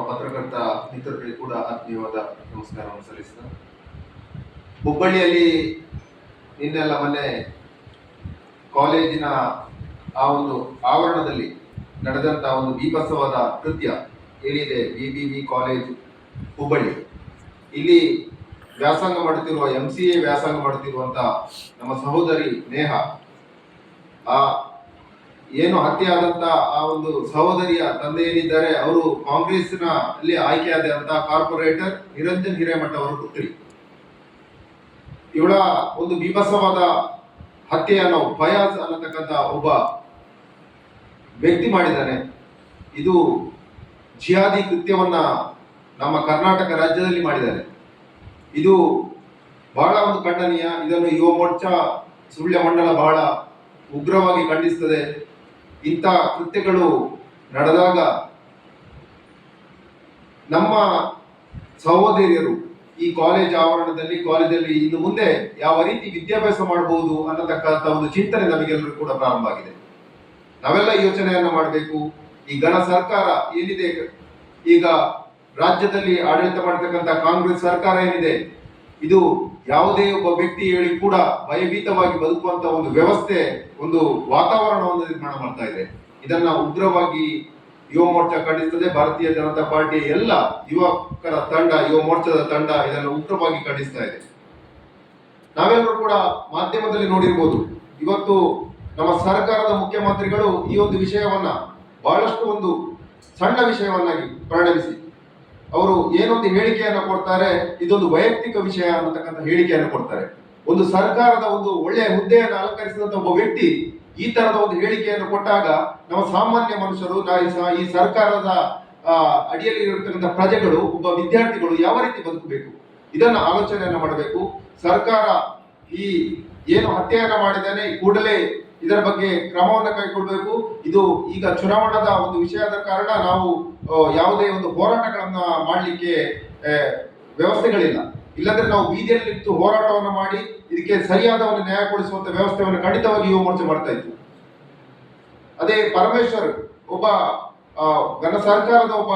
ಪತ್ರಕರ್ತ ಮಿತ್ರರಿಗೆ ಕೂಡ ಆತ್ಮೀಯವಾದ ನಮಸ್ಕಾರವನ್ನು ಸಲ್ಲಿಸಿದ. ಹುಬ್ಬಳ್ಳಿಯಲ್ಲಿ ನಿನ್ನೆಲ್ಲ ಮೊನ್ನೆ ಕಾಲೇಜಿನ ಆ ಒಂದು ಆವರಣದಲ್ಲಿ ನಡೆದಂತ ಒಂದು ಬೀಭತ್ಸವಾದ ಕೃತ್ಯ ಏನಿದೆ, BBB ಕಾಲೇಜ್ ಹುಬ್ಬಳ್ಳಿ, ಇಲ್ಲಿ ವ್ಯಾಸಂಗ ಮಾಡುತ್ತಿರುವ MCA ವ್ಯಾಸಂಗ ಮಾಡುತ್ತಿರುವಂತ ನಮ್ಮ ಸಹೋದರಿ ನೇಹ, ಆ ಏನು ಹತ್ಯೆ ಆದಂತ ಆ ಒಂದು ಸಹೋದರಿಯ ತಂದೆ ಏನಿದ್ದಾರೆ ಅವರು ಕಾಂಗ್ರೆಸ್ನ ಅಲ್ಲಿ ಆಯ್ಕೆಯಾದಂತ ಕಾರ್ಪೊರೇಟರ್ ನಿರಂಜನ್ ಹಿರೇಮಠ ಅವರ ಪುತ್ರಿ. ಇವಳ ಒಂದು ಬೀಭತ್ಸವಾದ ಹತ್ಯೆಯನ್ನು ಫಯಾಜ್ ಅನ್ನತಕ್ಕಂಥ ಒಬ್ಬ ವ್ಯಕ್ತಿ ಮಾಡಿದ್ದಾನೆ. ಇದು ಜಿಹಾದಿ ಕೃತ್ಯವನ್ನ ನಮ್ಮ ಕರ್ನಾಟಕ ರಾಜ್ಯದಲ್ಲಿ ಮಾಡಿದ್ದಾರೆ. ಇದು ಬಹಳ ಒಂದು ಖಂಡನೀಯ. ಇದನ್ನು ಯುವ ಮೋರ್ಚಾ ಸುಳ್ಯ ಮಂಡಲ ಬಹಳ ಉಗ್ರವಾಗಿ ಖಂಡಿಸುತ್ತದೆ. ಇಂಥ ಕೃತ್ಯಗಳು ನಡೆದಾಗ ನಮ್ಮ ಸಹೋದರಿಯರು ಈ ಕಾಲೇಜಲ್ಲಿ ಇನ್ನು ಮುಂದೆ ಯಾವ ರೀತಿ ವಿದ್ಯಾಭ್ಯಾಸ ಮಾಡಬಹುದು ಅನ್ನತಕ್ಕಂಥ ಒಂದು ಚಿಂತನೆ ನಮಗೆಲ್ಲರೂ ಕೂಡ ಪ್ರಾರಂಭ ಆಗಿದೆ. ನಾವೆಲ್ಲ ಯೋಚನೆಯನ್ನ ಮಾಡಬೇಕು. ಈ ಗಣ ಸರ್ಕಾರ ಏನಿದೆ, ಈಗ ರಾಜ್ಯದಲ್ಲಿ ಆಡಳಿತ ಮಾಡತಕ್ಕಂಥ ಕಾಂಗ್ರೆಸ್ ಸರ್ಕಾರ ಏನಿದೆ, ಇದು ಯಾವುದೇ ಒಬ್ಬ ವ್ಯಕ್ತಿ ಹೇಳಿ ಕೂಡ ಭಯಭೀತವಾಗಿ ಬದುಕುವಂತ ಒಂದು ವ್ಯವಸ್ಥೆ, ಒಂದು ವಾತಾವರಣವನ್ನು ನಿರ್ಮಾಣ ಮಾಡ್ತಾ ಇದೆ. ಇದನ್ನ ಉಗ್ರವಾಗಿ ಯುವ ಮೋರ್ಚಾ ಖಂಡಿಸುತ್ತದೆ. ಭಾರತೀಯ ಜನತಾ ಪಾರ್ಟಿ ಎಲ್ಲ ಯುವಕರ ತಂಡ, ಯುವ ಮೋರ್ಚಾದ ತಂಡ ಇದನ್ನು ಉಗ್ರವಾಗಿ ಖಂಡಿಸ್ತಾ ಇದೆ. ನಾವೆಲ್ಲರೂ ಕೂಡ ಮಾಧ್ಯಮದಲ್ಲಿ ನೋಡಿರ್ಬೋದು, ಇವತ್ತು ನಮ್ಮ ಸರ್ಕಾರದ ಮುಖ್ಯಮಂತ್ರಿಗಳು ಈ ಒಂದು ವಿಷಯವನ್ನ ಬಹಳಷ್ಟು ಒಂದು ಸಣ್ಣ ವಿಷಯವನ್ನಾಗಿ ಪರಿಣಮಿಸಿ ಅವರು ಏನೊಂದು ಹೇಳಿಕೆಯನ್ನು ಕೊಡ್ತಾರೆ, ಇದೊಂದು ವೈಯಕ್ತಿಕ ವಿಷಯ ಅನ್ನತಕ್ಕಂಥ ಹೇಳಿಕೆಯನ್ನು ಕೊಡ್ತಾರೆ. ಒಂದು ಸರ್ಕಾರದ ಒಂದು ಒಳ್ಳೆಯ ಹುದ್ದೆಯನ್ನು ಅಲಂಕರಿಸಿದಂತ ಒಬ್ಬ ವ್ಯಕ್ತಿ ಈ ತರದ ಒಂದು ಹೇಳಿಕೆಯನ್ನು ಕೊಟ್ಟಾಗ ನಮ್ಮ ಸಾಮಾನ್ಯ ಮನುಷ್ಯರು, ಈ ಸರ್ಕಾರದ ಅಡಿಯಲ್ಲಿ ಇರತಕ್ಕಂಥ ಪ್ರಜೆಗಳು, ಒಬ್ಬ ವಿದ್ಯಾರ್ಥಿಗಳು ಯಾವ ರೀತಿ ಬದುಕಬೇಕು, ಇದನ್ನ ಆಲೋಚನೆಯನ್ನ ಮಾಡಬೇಕು. ಸರ್ಕಾರ ಈ ಏನು ಹತ್ಯೆಯನ್ನ ಮಾಡಿದ್ದಾನೆ, ಕೂಡಲೇ ಇದರ ಬಗ್ಗೆ ಕ್ರಮವನ್ನು ಕೈಗೊಳ್ಳಬೇಕು. ಇದು ಈಗ ಚುನಾವಣಾದ ಒಂದು ವಿಷಯದ ಕಾರಣ ನಾವು ಯಾವುದೇ ಒಂದು ಹೋರಾಟಗಳನ್ನ ಮಾಡಲಿಕ್ಕೆ ವ್ಯವಸ್ಥೆಗಳಿಲ್ಲ. ಇಲ್ಲಾಂದ್ರೆ ನಾವು ಬೀದಿಯಲ್ಲಿ ನಿಂತು ಹೋರಾಟವನ್ನು ಮಾಡಿ ಇದಕ್ಕೆ ಸರಿಯಾದ ಒಂದು ನ್ಯಾಯ ಕೊಡಿಸುವಂತ ವ್ಯವಸ್ಥೆಯನ್ನು ಖಂಡಿತವಾಗಿ ಯುವ ಮೋರ್ಚೆ ಮಾಡ್ತಾ ಇತ್ತು. ಅದೇ ಪರಮೇಶ್ವರ್ ಒಬ್ಬ ಘನ ಸರ್ಕಾರದ ಒಬ್ಬ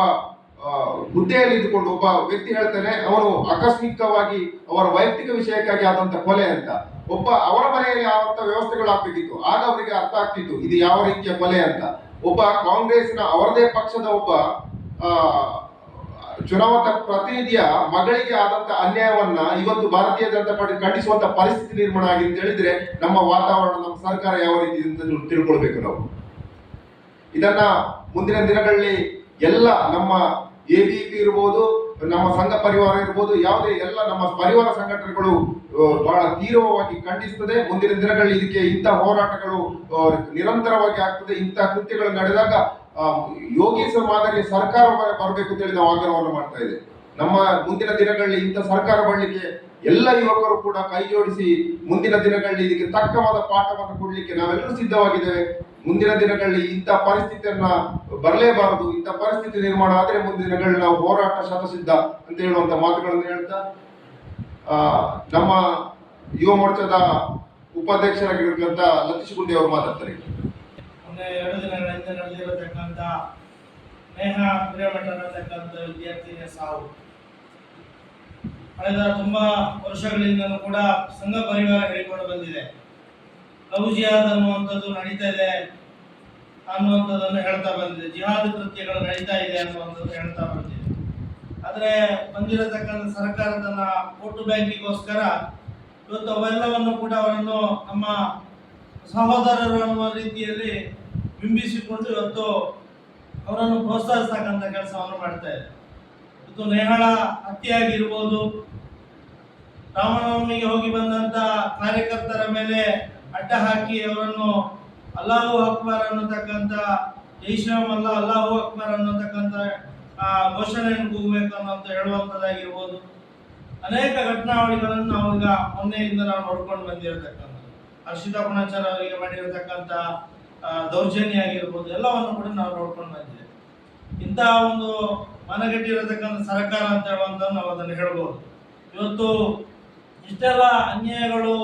ಹುದ್ದೆಯಲ್ಲಿ ಇದ್ದುಕೊಂಡು ಒಬ್ಬ ವ್ಯಕ್ತಿ ಹೇಳ್ತಾನೆ, ಅವನು ಆಕಸ್ಮಿಕವಾಗಿ ಅವರ ವೈಯಕ್ತಿಕ ವಿಷಯಕ್ಕಾಗಿ ಆದಂತ ಕೊಲೆ ಅಂತ. ಅವರ ಮನೆಯಲ್ಲಿ ಆದಂತ ವ್ಯವಸ್ಥೆಗಳು ಆಗ್ಬೇಕಿತ್ತು, ಆಗ ಅವರಿಗೆ ಅರ್ಥ ಆಗ್ತಿತ್ತು ಇದು ಯಾವ ರೀತಿಯ ಕೊಲೆ ಅಂತ. ಒಬ್ಬ ಕಾಂಗ್ರೆಸ್ನ ಅವರದೇ ಪಕ್ಷದ ಒಬ್ಬ ಚುನಾವಣಾ ಪ್ರತಿನಿಧಿಯ ಮಗಳಿಗೆ ಆದಂತ ಅನ್ಯಾಯವನ್ನ ಇವತ್ತು ಭಾರತೀಯ ಜನತಾ ಪಾರ್ಟಿ ಖಂಡಿಸುವಂತ ಪರಿಸ್ಥಿತಿ ನಿರ್ಮಾಣ ಆಗಿದೆ ಅಂತ ಹೇಳಿದ್ರೆ ನಮ್ಮ ವಾತಾವರಣ, ನಮ್ಮ ಸರ್ಕಾರ ಯಾವ ರೀತಿ ಅಂತ ತಿಳ್ಕೊಳ್ಬೇಕು ನಾವು. ಇದನ್ನ ಮುಂದಿನ ದಿನಗಳಲ್ಲಿ ಎಲ್ಲ ನಮ್ಮ ABP ಇರ್ಬೋದು, ನಮ್ಮ ಸಂಘ ಪರಿವಾರ ಇರ್ಬೋದು, ಯಾವುದೇ ಎಲ್ಲ ನಮ್ಮ ಪರಿವಾರ ಸಂಘಟನೆಗಳು ಬಹಳ ತೀವ್ರವಾಗಿ ಖಂಡಿಸುತ್ತದೆ. ಮುಂದಿನ ದಿನಗಳಲ್ಲಿ ಇದಕ್ಕೆ ಇಂಥ ಹೋರಾಟಗಳು ನಿರಂತರವಾಗಿ ಆಗ್ತದೆ. ಇಂಥ ಕೃತ್ಯಗಳು ನಡೆದಾಗ ಯೋಗೀಶ್ವರ ಮಾದರಿಯ ಸರ್ಕಾರ ಬರಬೇಕು ಅಂತ ಹೇಳಿ ನಾವು ಆಗ್ರಹವನ್ನು ಮಾಡ್ತಾ ಇದ್ದೇವೆ. ನಮ್ಮ ಮುಂದಿನ ದಿನಗಳಲ್ಲಿ ಇಂಥ ಸರ್ಕಾರ ಬರಲಿಕ್ಕೆ ಎಲ್ಲ ಯುವಕರು ಕೂಡ ಕೈ ಜೋಡಿಸಿ ಮುಂದಿನ ದಿನಗಳಲ್ಲಿ ಇದಕ್ಕೆ ತಕ್ಕವಾದ ಪಾಠವನ್ನು ಕೊಡ್ಲಿಕ್ಕೆ ನಾವೆಲ್ಲರೂ ಸಿದ್ಧವಾಗಿದ್ದೇವೆ. ಮುಂದಿನ ದಿನಗಳಲ್ಲಿ ಇಂಥ ಪರಿಸ್ಥಿತಿಯನ್ನ ಬರಲೇಬಾರದು. ಇಂಥ ಪರಿಸ್ಥಿತಿ ನಿರ್ಮಾಣ ಆದರೆ ಮುಂದಿನ ದಿನಗಳಲ್ಲಿ ನಾವು ಹೋರಾಟ ಶತಸಿದ್ಧ ಅಂತ ಹೇಳುವಂತ ಮಾತುಗಳನ್ನು ಹೇಳ್ತಾ, ನಮ್ಮ ಯುವ ಮೋರ್ಚಾದ ಉಪಾಧ್ಯಕ್ಷರಾಗಿರ್ತಕ್ಕಂಥ ಲತೀಶ್ ಗುಂಡಿ ಅವರು ಮಾತಾಡ್ತಾರೆ. 2 ದಿನಗಳ ಹಿಂದೆ ನಡೆದಿರತಕ್ಕಂಥ ನೇಹ ಹಿರೇಮಠ ಅನ್ನತಕ್ಕಂಥ ವಿದ್ಯಾರ್ಥಿನಿಯ ಸಾವು ಕಳೆದ ತುಂಬಾ ವರ್ಷಗಳಿಂದಲೂ ಕೂಡ ಸಂಘ ಪರಿವಾರ ಹೇಳಿಕೊಂಡು ಬಂದಿದೆ. ಲವ್ ಜಿಹಾದ್ ಅನ್ನುವಂಥದ್ದು ನಡೀತಾ ಇದೆ ಅನ್ನುವಂಥದ್ದನ್ನು ಹೇಳ್ತಾ ಬಂದಿದೆ. ಜಿಹಾದ್ ಕೃತ್ಯಗಳು ನಡೀತಾ ಇದೆ ಅನ್ನುವಂಥದ್ದು ಹೇಳ್ತಾ ಬಂದಿದೆ. ಆದರೆ ಬಂದಿರತಕ್ಕಂಥ ಸರ್ಕಾರ ತನ್ನ ವೋಟು ಬ್ಯಾಂಕಿಗೋಸ್ಕರ ಇವತ್ತು ಅವೆಲ್ಲವನ್ನು ಕೂಡ ಅವರನ್ನು ನಮ್ಮ ಸಹೋದರರು ಅನ್ನುವ ರೀತಿಯಲ್ಲಿ ಬಿಂಬಿಸಿಕೊಂಡು ಇವತ್ತು ಅವರನ್ನು ಪ್ರೋತ್ಸಾಹಿಸ್ತಕ್ಕಂಥ ಕೆಲಸವನ್ನು ಮಾಡ್ತಾ ಇದೆ. ಇವತ್ತು ನೇಹಳ ಹತ್ಯೆ ಆಗಿರ್ಬೋದು, ರಾಮನವಮಿಗೆ ಹೋಗಿ ಬಂದಂತ ಕಾರ್ಯಕರ್ತರ ಮೇಲೆ ಅಡ್ಡ ಹಾಕಿ ಅವರನ್ನು ಅಲ್ಲಾಹು ಅಕ್ಬರ್ ಅನ್ನತಕ್ಕಂಥ ಜೈ ಶ್ರೀರಾಮ್ ಅಲ್ಲಾಹು ಅಕ್ಬರ್ ಅನ್ನತಕ್ಕಂಥ ಘೋಷಣೆಯನ್ನು ಕೂಗಬೇಕು ಅನ್ನೋಂತ ಹೇಳುವಂಥದ್ದಾಗಿರ್ಬೋದು, ಅನೇಕ ಘಟನಾವಳಿಗಳನ್ನು ನಾವು ಈಗ ಮೊನ್ನೆಯಿಂದ ನಾವು ನೋಡ್ಕೊಂಡು ಬಂದಿರತಕ್ಕಂಥ ಹರ್ಷಿತಾ ಪುಣಾಚಾರ್ ಅವರಿಗೆ ಮಾಡಿರತಕ್ಕಂಥ ದೌರ್ಜನ್ಯ ಆಗಿರ್ಬೋದು, ಎಲ್ಲವನ್ನು ಕೂಡ ನಾವು ನೋಡ್ಕೊಂಡು ಬಂದಿದ್ದೇವೆ. ಇಂತಹ ಒಂದು ಮನಗಟ್ಟಿರತಕ್ಕಂಥ ಸರ್ಕಾರ ಅಂತ ಹೇಳುವಂತ ನಾವು ಅದನ್ನು ಹೇಳ್ಬೋದು. ಇವತ್ತು ಇಷ್ಟೆಲ್ಲ ಅನ್ಯಾಯಗಳು,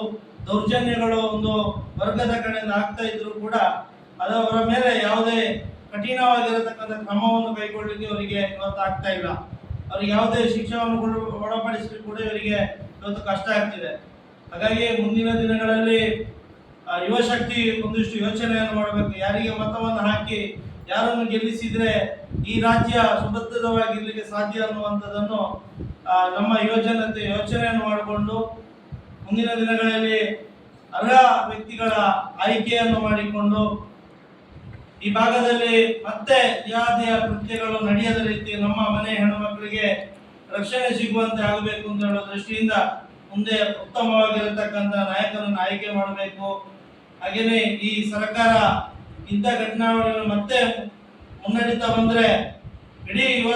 ದೌರ್ಜನ್ಯಗಳು ಒಂದು ವರ್ಗದ ಕಡೆಯಿಂದ ಆಗ್ತಾ ಇದ್ರು ಕೂಡ ಅದವರ ಮೇಲೆ ಯಾವುದೇ ಕಠಿಣವಾಗಿರತಕ್ಕಂಥ ಕ್ರಮವನ್ನು ಕೈಗೊಳ್ಳಲಿಕ್ಕೆ ಇವರಿಗೆ ಇವತ್ತು ಆಗ್ತಾ ಇಲ್ಲ. ಅವರಿಗೆ ಯಾವುದೇ ಶಿಕ್ಷಣವನ್ನು ಒಳಪಡಿಸಲಿಕ್ಕೆ ಕೂಡ ಇವರಿಗೆ ಇವತ್ತು ಕಷ್ಟ ಆಗ್ತಿದೆ. ಹಾಗಾಗಿ ಮುಂದಿನ ದಿನಗಳಲ್ಲಿ ಯುವಶಕ್ತಿ ಒಂದಿಷ್ಟು ಯೋಚನೆಯನ್ನು ಮಾಡಬೇಕು. ಯಾರಿಗೆ ಮತವನ್ನು ಹಾಕಿ ಯಾರನ್ನು ಗೆಲ್ಲಿಸಿದ್ರೆ ಈ ರಾಜ್ಯ ಸುಭದ್ರವಾಗಿರ್ಲಿಕ್ಕೆ ಸಾಧ್ಯ ಅನ್ನುವಂಥದ್ದನ್ನು ನಮ್ಮ ಯೋಚನೆಯನ್ನು ಮಾಡಿಕೊಂಡು ಮುಂದಿನ ದಿನಗಳಲ್ಲಿ ಅರ್ಹ ವ್ಯಕ್ತಿಗಳ ಆಯ್ಕೆಯನ್ನು ಮಾಡಿಕೊಂಡು ಈ ಭಾಗದಲ್ಲಿ ಮತ್ತೆ ಯಾವುದೇ ಕೃತ್ಯಗಳು ನಡೆಯದ ರೀತಿ ನಮ್ಮ ಮನೆ ಹೆಣ್ಣುಮಕ್ಕಳಿಗೆ ರಕ್ಷಣೆ ಸಿಗುವಂತೆ ಆಗಬೇಕು ಅಂತ ಹೇಳೋ ದೃಷ್ಟಿಯಿಂದ ಮುಂದೆ ಉತ್ತಮವಾಗಿರತಕ್ಕಂಥ ನಾಯಕರನ್ನು ಆಯ್ಕೆ ಮಾಡಬೇಕು. ಹಾಗೆಯೇ ಈ ಸರ್ಕಾರ ಇಂಥ ಘಟನಾವಳಿಗಳು ಮತ್ತೆ ಮುನ್ನಡೀತಾ ಬಂದ್ರೆ ಇಡೀ ಯುವ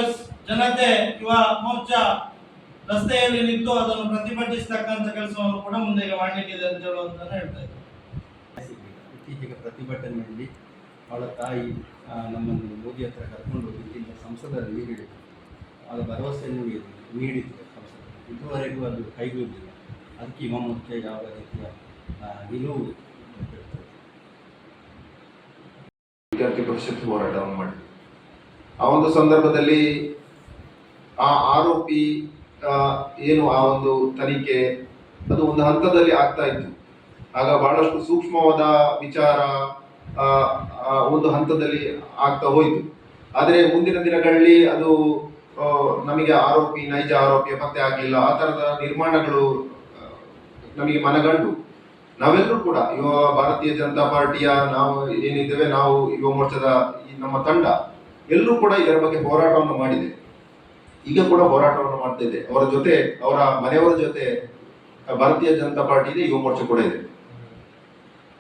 ಜನತೆ ಯುವ ಮೋರ್ಚಾ ರಸ್ತೆಯಲ್ಲಿ ನಿಂತು ಅದನ್ನು ಪ್ರತಿಭಟಿಸತಕ್ಕಂಥ ಕೆಲಸವನ್ನು ಕೂಡ ಮುಂದೆ ಮಾಡಲಿಕ್ಕಿದೆ ಅಂತ ಹೇಳುವಂತ ಹೇಳ್ತಾ ಇದ್ದಾರೆ. ಇತ್ತೀಚೆಗೆ ಪ್ರತಿಭಟನೆಯಲ್ಲಿ ಅವಳ ತಾಯಿ ನಮ್ಮನ್ನು ಮೋದಿ ಹತ್ರ ಕರ್ಕೊಂಡು ಹೋಗಿ ಸಂಸದರಲ್ಲಿ ನೀಡಿದರು. ಅವರ ಭರವಸೆ ನೀಡಿದ್ರು ಸಂಸದರು. ಇದುವರೆಗೂ ಅದು ಕೈಗೂಡಿಲ್ಲ. ಅದಕ್ಕೆ ಯುವ ಮೋರ್ಚಾ ಯಾವ ರೀತಿಯ ನಿಲುವು ವಿದ್ಯಾರ್ಥಿ ಪರಿಷತ್ ಹೋರಾಟವನ್ನು ಮಾಡಿ ಆ ಒಂದು ಸಂದರ್ಭದಲ್ಲಿ ಆ ಆರೋಪಿ ಏನು ಆ ಒಂದು ತನಿಖೆ ಅದು ಒಂದು ಹಂತದಲ್ಲಿ ಆಗ್ತಾ ಇತ್ತು. ಆಗ ಬಹಳಷ್ಟು ಸೂಕ್ಷ್ಮವಾದ ವಿಚಾರ ಒಂದು ಹಂತದಲ್ಲಿ ಆಗ್ತಾ ಹೋಯಿತು. ಆದರೆ ಮುಂದಿನ ದಿನಗಳಲ್ಲಿ ಅದು ನಮಗೆ ನೈಜ ಆರೋಪಿಯ ಪತ್ತೆ ಆಗಲಿಲ್ಲ. ಆ ತರದ ನಿರ್ಮಾಣಗಳು ನಮಗೆ ಮನಗಂಡು ನಾವೆಲ್ಲರೂ ಕೂಡ ಭಾರತೀಯ ಜನತಾ ಪಾರ್ಟಿಯ ನಾವು ಏನಿದ್ದೇವೆ, ನಾವು ಯುವ ಮೋರ್ಚಾದ ನಮ್ಮ ತಂಡ ಎಲ್ಲರೂ ಕೂಡ ಇದರ ಬಗ್ಗೆ ಹೋರಾಟವನ್ನು ಮಾಡಿದೆ. ಈಗ ಕೂಡ ಹೋರಾಟವನ್ನು ಮಾಡ್ತಾ ಇದೆ. ಅವರ ಜೊತೆ ಅವರ ಮನೆಯವರ ಜೊತೆ ಭಾರತೀಯ ಜನತಾ ಪಾರ್ಟಿ ಇದೆ, ಯುವ ಮೋರ್ಚಾ ಕೂಡ ಇದೆ.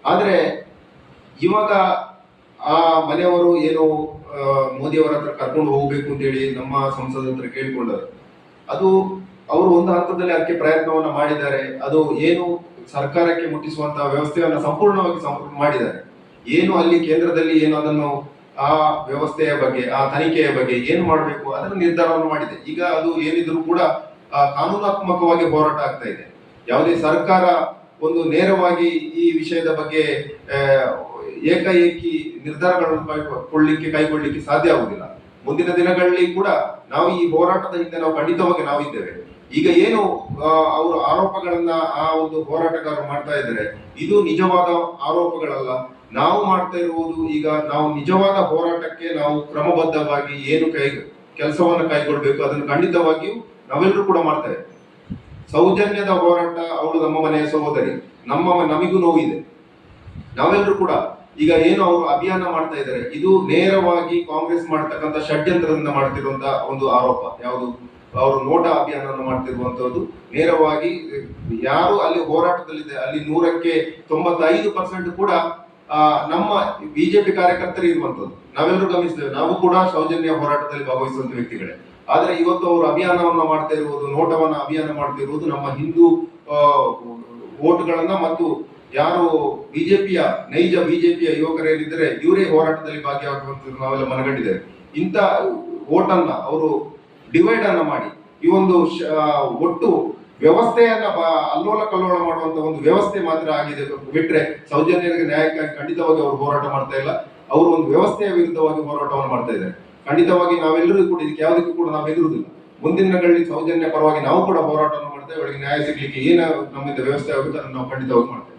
ಆದ್ರೆ ಇವಾಗ ಆ ಮನೆಯವರು ಏನು ಮೋದಿಯವರ ಹತ್ರ ಕರ್ಕೊಂಡು ಹೋಗ್ಬೇಕು ಅಂತ ಹೇಳಿ ನಮ್ಮ ಸಂಸದರ ಹತ್ರ ಕೇಳಿಕೊಂಡರು. ಅದು ಅವರು ಒಂದು ಹಂತದಲ್ಲಿ ಅದಕ್ಕೆ ಪ್ರಯತ್ನವನ್ನ ಮಾಡಿದ್ದಾರೆ. ಅದು ಏನು ಸರ್ಕಾರಕ್ಕೆ ಮುಟ್ಟಿಸುವಂತಹ ವ್ಯವಸ್ಥೆಯನ್ನ ಸಂಪೂರ್ಣವಾಗಿ ಮಾಡಿದ್ದಾರೆ. ಏನು ಅಲ್ಲಿ ಕೇಂದ್ರದಲ್ಲಿ ಏನು ಅದನ್ನು ಆ ವ್ಯವಸ್ಥೆಯ ಬಗ್ಗೆ ಆ ತನಿಖೆಯ ಬಗ್ಗೆ ಏನು ಮಾಡಬೇಕು ಅದನ್ನು ನಿರ್ಧಾರವನ್ನು ಮಾಡಿದೆ. ಈಗ ಅದು ಏನಿದ್ರು ಕೂಡ ಕಾನೂನಾತ್ಮಕವಾಗಿ ಹೋರಾಟ ಆಗ್ತಾ ಇದೆ. ಯಾವುದೇ ಸರ್ಕಾರ ಒಂದು ನೇರವಾಗಿ ಈ ವಿಷಯದ ಬಗ್ಗೆ ಏಕಾಏಕಿ ನಿರ್ಧಾರಗಳನ್ನು ಕೈಗೊಳ್ಳಿಕ್ಕೆ ಸಾಧ್ಯ ಆಗುದಿಲ್ಲ. ಮುಂದಿನ ದಿನಗಳಲ್ಲಿ ಕೂಡ ನಾವು ಈ ಹೋರಾಟದ ಹಿಂದೆ ನಾವು ಖಂಡಿತವಾಗಿ ನಾವಿದ್ದೇವೆ. ಈಗ ಏನು ಅವರು ಆರೋಪಗಳನ್ನ ಆ ಒಂದು ಹೋರಾಟಗಾರರು ಮಾಡ್ತಾ ಇದ್ದಾರೆ, ಇದು ನಿಜವಾದ ಆರೋಪಗಳಲ್ಲ. ನಾವು ಮಾಡ್ತಾ ಇರುವುದು ಈಗ ನಾವು ನಿಜವಾದ ಹೋರಾಟಕ್ಕೆ ನಾವು ಕ್ರಮಬದ್ಧವಾಗಿ ಏನು ಕೆಲಸವನ್ನ ಕೈಗೊಳ್ಬೇಕು ಅದನ್ನು ಖಂಡಿತವಾಗಿಯೂ ನಾವೆಲ್ಲರೂ ಕೂಡ ಮಾಡ್ತೇವೆ. ಸೌಜನ್ಯದ ಹೋರಾಟ, ಅವಳು ನಮ್ಮ ಮನೆಯ ಸಹೋದರಿ, ನಮಿಗೂ ನೋವಿದೆ. ನಾವೆಲ್ಲರೂ ಕೂಡ ಈಗ ಏನು ಅವರು ಅಭಿಯಾನ ಮಾಡ್ತಾ ಇದ್ದಾರೆ, ಇದು ನೇರವಾಗಿ ಕಾಂಗ್ರೆಸ್ ಮಾಡ್ತಕ್ಕಂಥ ಷಡ್ಯಂತ್ರದಿಂದ ಮಾಡ್ತಿರುವಂತಹ ಒಂದು ಆರೋಪ. ಯಾವುದು ಅವರು ನೋಟಾ ಅಭಿಯಾನವನ್ನು ಮಾಡ್ತಿರುವಂತದ್ದು ನೇರವಾಗಿ ಯಾರು ಅಲ್ಲಿ ಹೋರಾಟದಲ್ಲಿದೆ ಅಲ್ಲಿ 100ಕ್ಕೆ 95% ಕೂಡ ನಮ್ಮ ಬಿಜೆಪಿ ಕಾರ್ಯಕರ್ತರು ಇರುವಂತದ್ದು ನಾವೆಲ್ಲರೂ ಗಮನಿಸ್ತೇವೆ. ನಾವು ಕೂಡ ಸೌಜನ್ಯ ಹೋರಾಟದಲ್ಲಿ ಭಾಗವಹಿಸುವಂತ ವ್ಯಕ್ತಿಗಳೇ. ಆದ್ರೆ ಇವತ್ತು ಅವರು ಅಭಿಯಾನವನ್ನ ಮಾಡ್ತಾ ಇರುವುದು, ನೋಟವನ್ನ ಅಭಿಯಾನ ಮಾಡ್ತಾ ಇರುವುದು ನಮ್ಮ ಹಿಂದೂ ವೋಟ್ಗಳನ್ನ ಮತ್ತು ಯಾರು ನೈಜ ಬಿಜೆಪಿಯ ಯುವಕರೇನಿದ್ದಾರೆ ಇವರೇ ಹೋರಾಟದಲ್ಲಿ ಭಾಗಿಯಾಗುವಂತ ನಾವೆಲ್ಲ ಮನಗಂಡಿದ್ದೇವೆ. ಇಂಥ ವೋಟನ್ನ ಅವರು ಡಿವೈಡ್ ಅನ್ನ ಮಾಡಿ ಈ ಒಂದು ಒಟ್ಟು ವ್ಯವಸ್ಥೆಯನ್ನ ಅಲ್ಲೋಲ ಕಲ್ಲೋಲ ಮಾಡುವಂತ ಒಂದು ವ್ಯವಸ್ಥೆ ಮಾತ್ರ ಆಗಿದೆ ಬಿಟ್ರೆ ಸೌಜನ್ಯರಿಗೆ ನ್ಯಾಯಕ್ಕಾಗಿ ಖಂಡಿತವಾಗಿ ಅವರು ಹೋರಾಟ ಮಾಡ್ತಾ ಇಲ್ಲ. ಅವರು ಒಂದು ವ್ಯವಸ್ಥೆಯ ವಿರುದ್ಧವಾಗಿ ಹೋರಾಟವನ್ನು ಮಾಡ್ತಾ ಇದ್ದಾರೆ. ಖಂಡಿತವಾಗಿ ನಾವೆಲ್ಲರೂ ಕೂಡ ಇದಕ್ಕೆ ಯಾವುದಕ್ಕೂ ಕೂಡ ನಾವು ಎದುರುದಿಲ್ಲ. ಮುಂದಿನ ದಿನಗಳಲ್ಲಿ ಸೌಜನ್ಯ ಪರವಾಗಿ ನಾವು ಕೂಡ ಹೋರಾಟವನ್ನು ಮಾಡ್ತೇವೆ. ಅವಳಿಗೆ ನ್ಯಾಯ ಸಿಗ್ಲಿಕ್ಕೆ ಏನು ನಮ್ಮಿಂದ ವ್ಯವಸ್ಥೆ ಆಗುತ್ತೆ ಅದನ್ನು ನಾವು ಖಂಡಿತವಾಗಿ ಮಾಡ್ತೇವೆ.